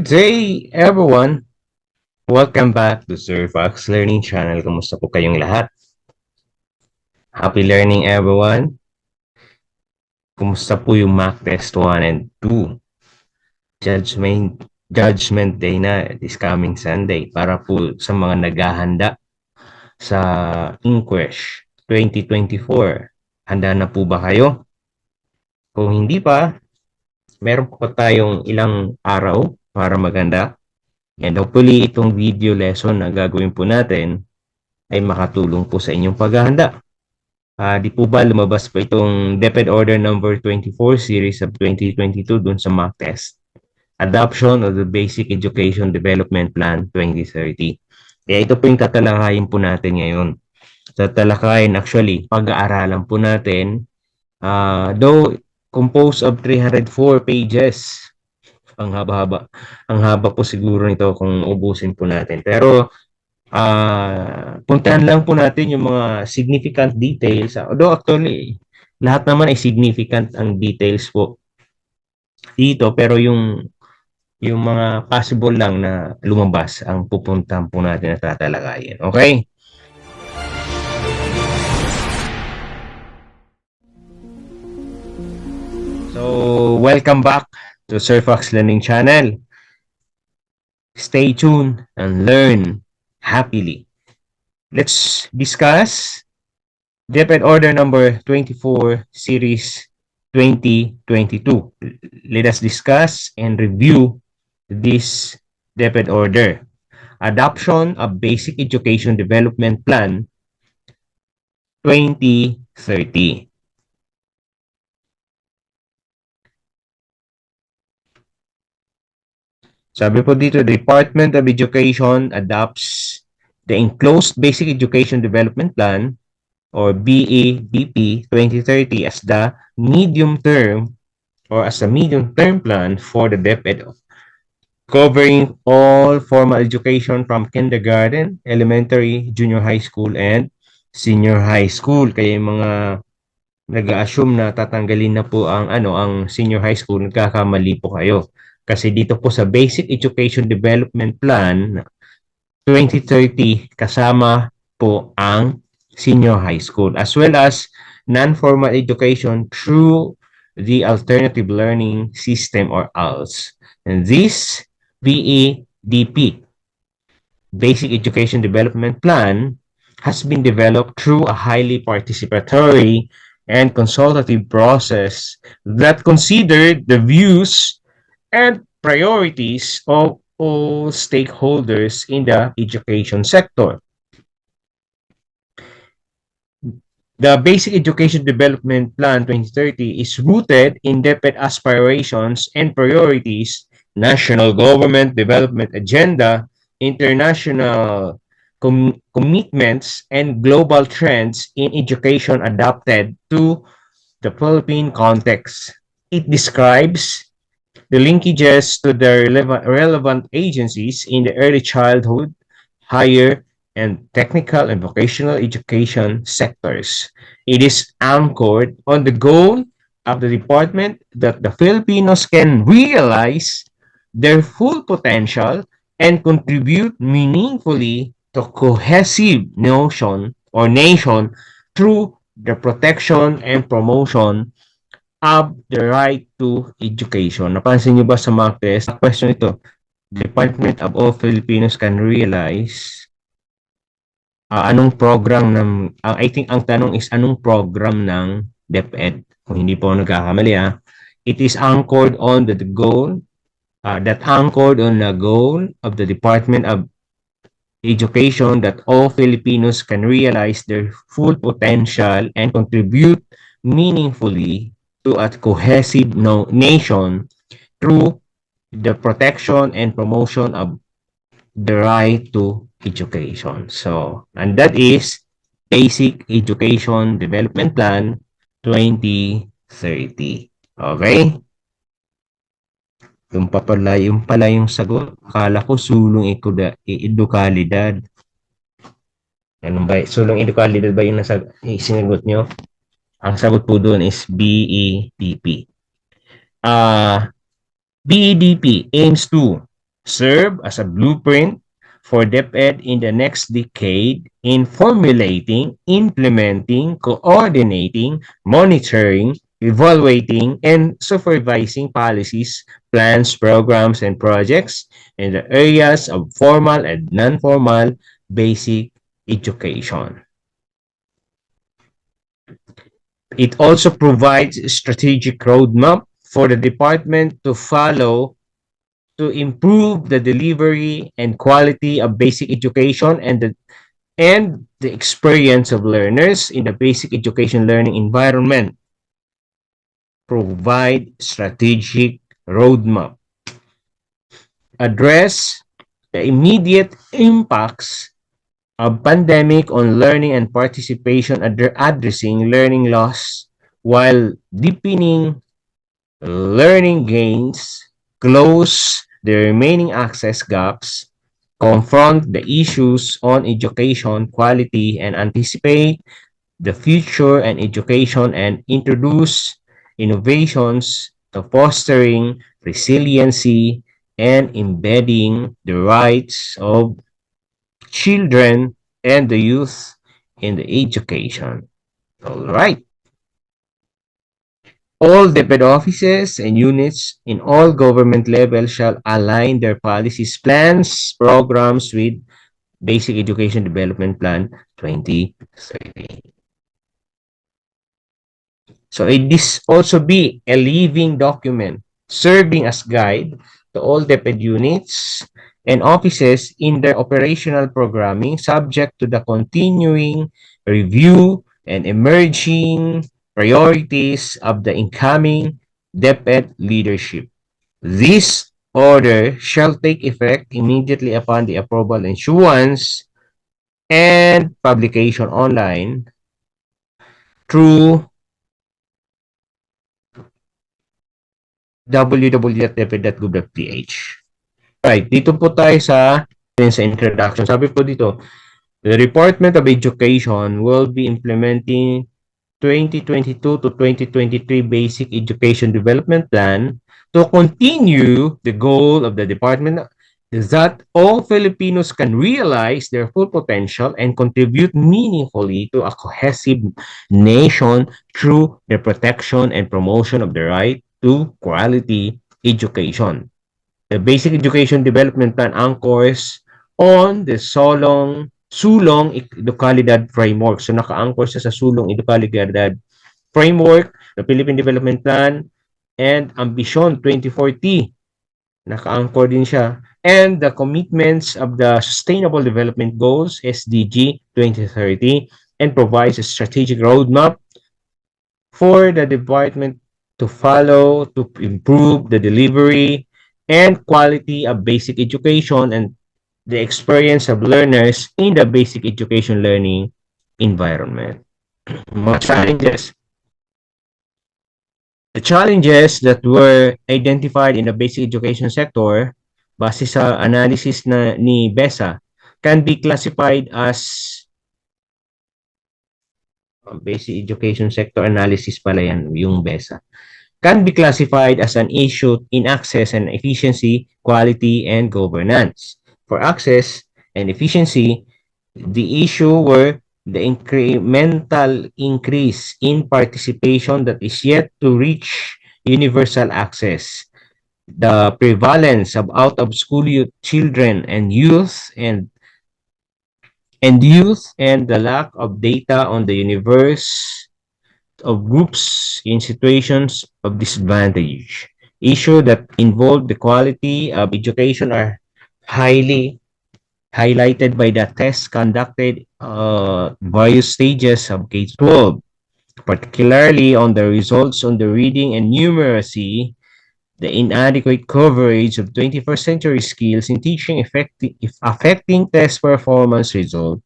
day, everyone! Welcome back to Sir Fox Learning Channel. Kumusta po kayong lahat? Happy learning, everyone! Kumusta po yung mock test 1 and 2? Judgment Day na this coming Sunday para po sa mga naghahanda sa Inquest 2024. Handa na po ba kayo? Kung hindi pa, meron pa tayong ilang araw para maganda. And hopefully, itong video lesson na gagawin po natin ay makatulong po sa inyong paghahanda. Di po ba lumabas pa itong DepEd Order number 24 series of 2022 dun sa mock test? Adoption of the Basic Education Development Plan 2030. Kaya ito po yung tatalakayin po natin ngayon. Tatalakayin actually, pag-aaralan po natin, though composed of 304 pages. Ang haba-haba. Ang haba po siguro nito kung ubusin po natin. Pero puntahan lang po natin yung mga significant details. Although actually, lahat naman ay significant ang details po dito. Pero yung mga possible lang na lumabas ang pupuntahan po natin at tatalakayin. Okay? So, welcome back to Sir Fox Learning Channel. Stay tuned and learn happily. Let's discuss DepEd Order number 24 series 2022. Let us discuss and review this DepEd Order. Adoption of Basic Education Development Plan 2030. Sabi po dito, the Department of Education adopts the Enclosed Basic Education Development Plan or BEDP 2030 as the medium-term or as a medium-term plan for the DepEd, covering all formal education from kindergarten, elementary, junior high school, and senior high school. Kaya yung mga nag-assume na tatanggalin na po ang senior high school, nagkakamali po kayo. Kasi dito po sa Basic Education Development Plan 2030, kasama po ang senior high school as well as non-formal education through the Alternative Learning System or ALS. And this BEDP, Basic Education Development Plan, has been developed through a highly participatory and consultative process that considered the views and priorities of all stakeholders in the education sector. The Basic Education Development Plan 2030 is rooted in DepEd aspirations and priorities, national government development agenda, international commitments, and global trends in education adapted to the Philippine context. It describes the linkages to the relevant agencies in the early childhood, higher and technical and vocational education sectors. It is anchored on the goal of the department that the Filipinos can realize their full potential and contribute meaningfully to cohesive nation through the protection and promotion of the right to education. Napansin niyo ba sa mock test? Question ito, Department of all Filipinos can realize anong program ng, I think ang tanong is anong program ng DepEd? Kung hindi po nagkakamali it is anchored on the goal, anchored on the goal of the Department of Education that all Filipinos can realize their full potential and contribute meaningfully to a cohesive nation through the protection and promotion of the right to education. So, and that is Basic Education Development Plan 2030. Okay? Yung pala yung sagot. Akala ko sulong edukalidad. Ano ba? Sulong edukalidad ba yung sinagot nyo? Ang sagot po doon is BEDP. BEDP aims to serve as a blueprint for DepEd in the next decade in formulating, implementing, coordinating, monitoring, evaluating, and supervising policies, plans, programs, and projects in the areas of formal and non-formal basic education. It also provides a strategic roadmap for the department to follow to improve the delivery and quality of basic education and the experience of learners in the basic education learning environment. Provide strategic roadmap. Address the immediate impacts of pandemic on learning and participation, addressing learning loss while deepening learning gains, close the remaining access gaps, confront the issues on education quality, and anticipate the future and education and introduce innovations to fostering resiliency and embedding the rights of children and the youth in the education. All right. All DepEd offices and units in all government levels shall align their policies, plans, programs with Basic Education Development Plan 2030. So this also be a living document serving as guide to all DepEd units and offices in their operational programming subject to the continuing review and emerging priorities of the incoming DepEd leadership. This order shall take effect immediately upon the approval, issuance, and publication online through www.deped.gov.ph. Right, dito po tayo sa introduction. Sabi po dito, the Department of Education will be implementing 2022 to 2023 Basic Education Development Plan to continue the goal of the department is that all Filipinos can realize their full potential and contribute meaningfully to a cohesive nation through the protection and promotion of the right to quality education. The Basic Education Development Plan anchors on the Sulong Educalidad Framework. So naka-anchor siya sa Sulong Educalidad Framework, the Philippine Development Plan, and Ambition 2040. Naka-anchor din siya. And the commitments of the Sustainable Development Goals, SDG 2030, and provides a strategic roadmap for the department to follow to improve the delivery and quality of basic education and the experience of learners in the basic education learning environment. Mga challenges. The challenges that were identified in the basic education sector base sa analysis ni BESA can be classified as basic education sector analysis pala yan, yung BESA. Can be classified as an issue in access and efficiency, quality, and governance. For access and efficiency, the issue were the incremental increase in participation that is yet to reach universal access, the prevalence of out-of-school children and youth, and the lack of data on the universe of groups in situations of disadvantage. Issues that involve the quality of education are highly highlighted by the tests conducted various stages of K-12, particularly on the results on the reading and numeracy, the inadequate coverage of 21st century skills in teaching affecting test performance result,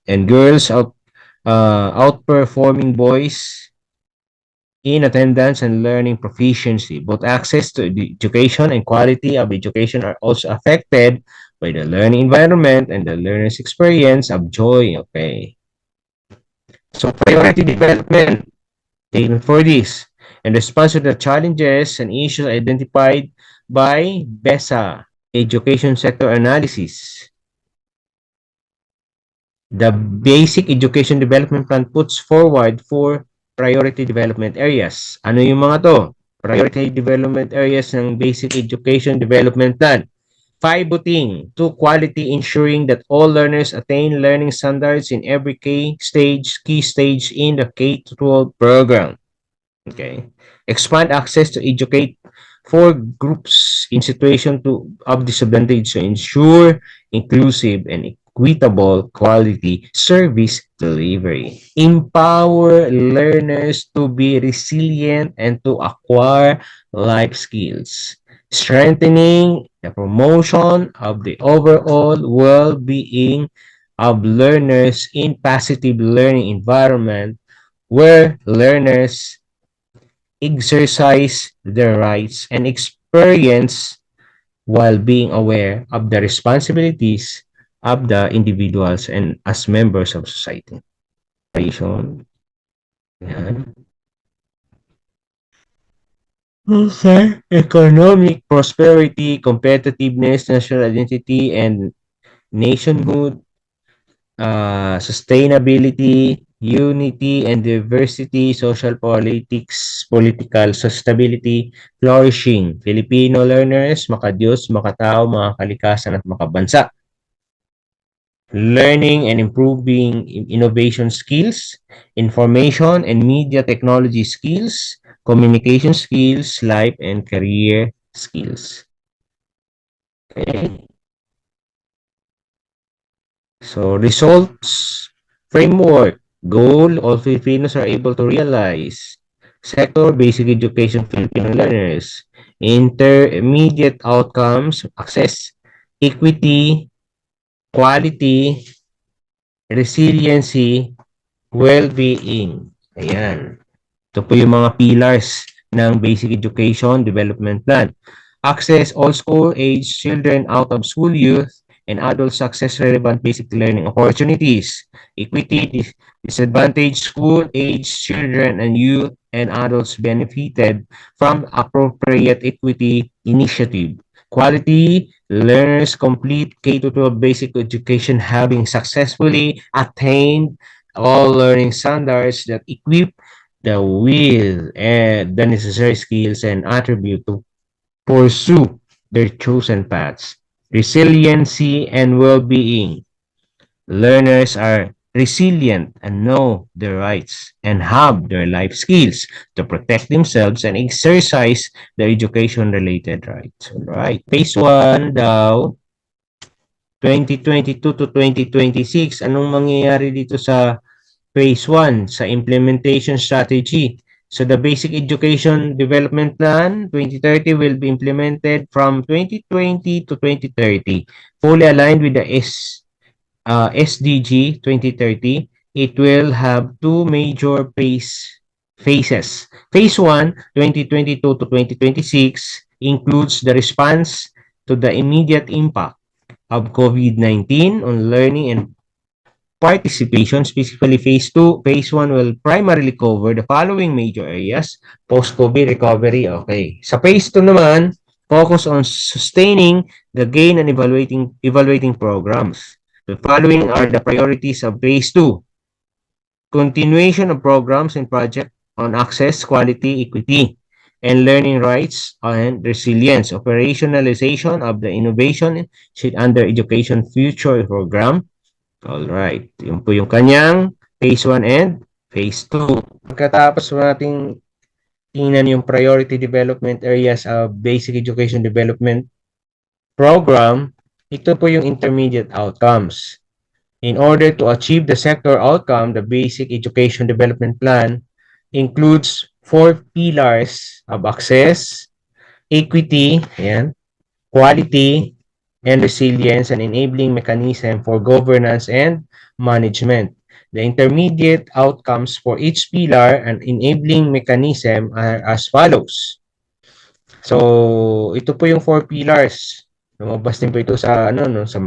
and girls outperforming boys in attendance and learning proficiency. Both access to education and quality of education are also affected by the learning environment and the learner's experience of joy. Okay. So priority development, taken for this, in response to the challenges and issues identified by BESA. education sector analysis. The Basic Education Development Plan puts forward 4 priority development areas. Ano yung mga to? Priority development areas ng Basic Education Development Plan. Pivoting to quality, ensuring that all learners attain learning standards in every key stage in the K-12 program. Okay. Expand access to educate for groups in situation of disadvantage to ensure inclusive and equitable quality service delivery. Empower learners to be resilient and to acquire life skills. Strengthening the promotion of the overall well-being of learners in positive learning environment where learners exercise their rights and experience while being aware of the responsibilities of the individuals and as members of society. Yan. Okay. Economic prosperity, competitiveness, national identity, and nationhood, sustainability, unity and diversity, social politics, political stability, flourishing, Filipino learners, makadiyos, makatao, mga kalikasan at makabansa. Learning and improving innovation skills, information and media technology skills, communication skills, life and career skills. Okay. So, results, framework, goal, all Filipinos are able to realize. Sector, basic education, Filipino learners. Intermediate outcomes, access, equity, quality, resiliency, well-being. Ayan. Ito po yung mga pillars ng basic education development plan. Access all school age children out of school youth and adults access relevant basic learning opportunities. Equity, disadvantaged school age children and youth and adults benefited from appropriate equity initiative. Quality, learners complete K-12 basic education having successfully attained all learning standards that equip the will and the necessary skills and attribute to pursue their chosen paths. Resiliency and well-being. Learners are resilient and know their rights and have their life skills to protect themselves and exercise their education-related rights. All right. Phase 1 daw, 2022 to 2026. Anong mangyayari dito sa Phase 1 sa implementation strategy? So the Basic Education Development Plan 2030 will be implemented from 2020 to 2030, fully aligned with the SDG 2030. It will have two major phases. Phase 1, 2022 to 2026, includes the response to the immediate impact of COVID-19 on learning and participation. Specifically, Phase 2, Phase 1 will primarily cover the following major areas. Post-COVID recovery, okay. Sa Phase 2 naman, focus on sustaining the gain and evaluating programs. The following are the priorities of Phase 2. Continuation of programs and projects on access, quality, equity, and learning rights and resilience. Operationalization of the innovation under Education Future Program. Alright, yun po yung kanyang Phase 1 and Phase 2. Pagkatapos nating tingnan yung priority development areas of Basic Education Development Program, ito po yung intermediate outcomes. In order to achieve the sector outcome, the Basic Education Development Plan includes 4 pillars of access, equity, ayan, quality, and resilience, and enabling mechanism for governance and management. The intermediate outcomes for each pillar and enabling mechanism are as follows. So, ito po yung 4 pillars. Lumabas din po ito sa sa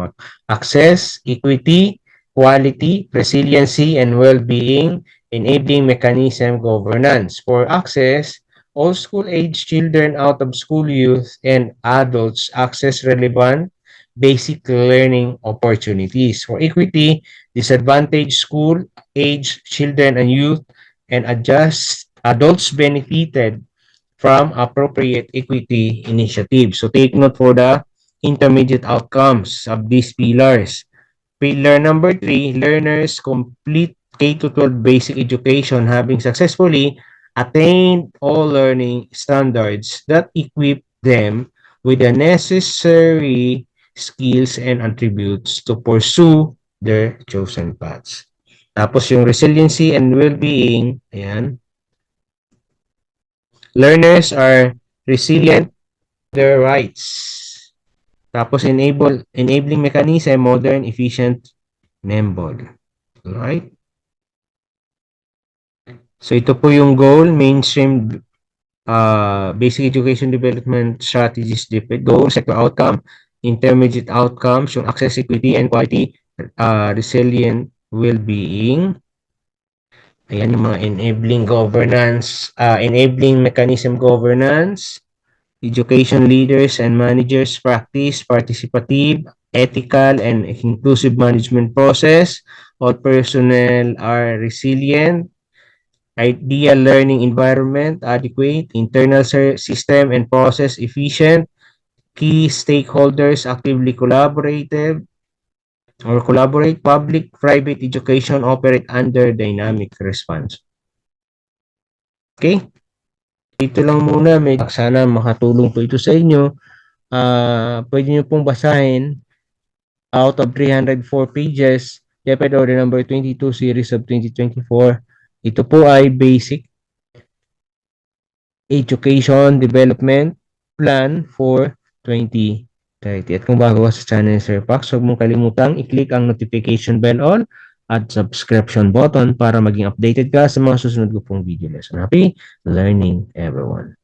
access, equity, quality, resiliency, and well-being, enabling mechanism, governance. For access, All school-age children, out of school youth, and adults access relevant basic learning opportunities. For equity, disadvantaged school-age children and youth and adults benefited from appropriate equity initiatives. So take note for the intermediate outcomes of these pillars. Pillar number 3, learners complete K-12 basic education having successfully attained all learning standards that equip them with the necessary skills and attributes to pursue their chosen paths. Tapos yung resiliency and well-being, ayan, learners are resilient to their rights. Tapos enabling mechanism, modern, efficient, nimble. Alright? So ito po yung goal, mainstream basic education development strategies, goal, sector outcome, intermediate outcomes, yung access, equity, and quality, resilient well-being. Ayan yung mga enabling governance, enabling mechanism governance, education leaders and managers practice participative, ethical, and inclusive management process. All personnel are resilient, ideal learning environment, adequate, internal system and process efficient, key stakeholders actively collaborate, public-private education operate under dynamic response. Okay? Dito lang muna, sana makatulong po ito sa inyo. Pwede nyo pong basahin out of 304 pages, DepEd Order number 22 series of 2024. Ito po ay basic education development plan for 2030. At kung bago ka sa channel ni Sir Pax, huwag mong kalimutang i-click ang notification bell on at subscription button para maging updated ka sa mga susunod ko pong video lesson. Happy learning, everyone!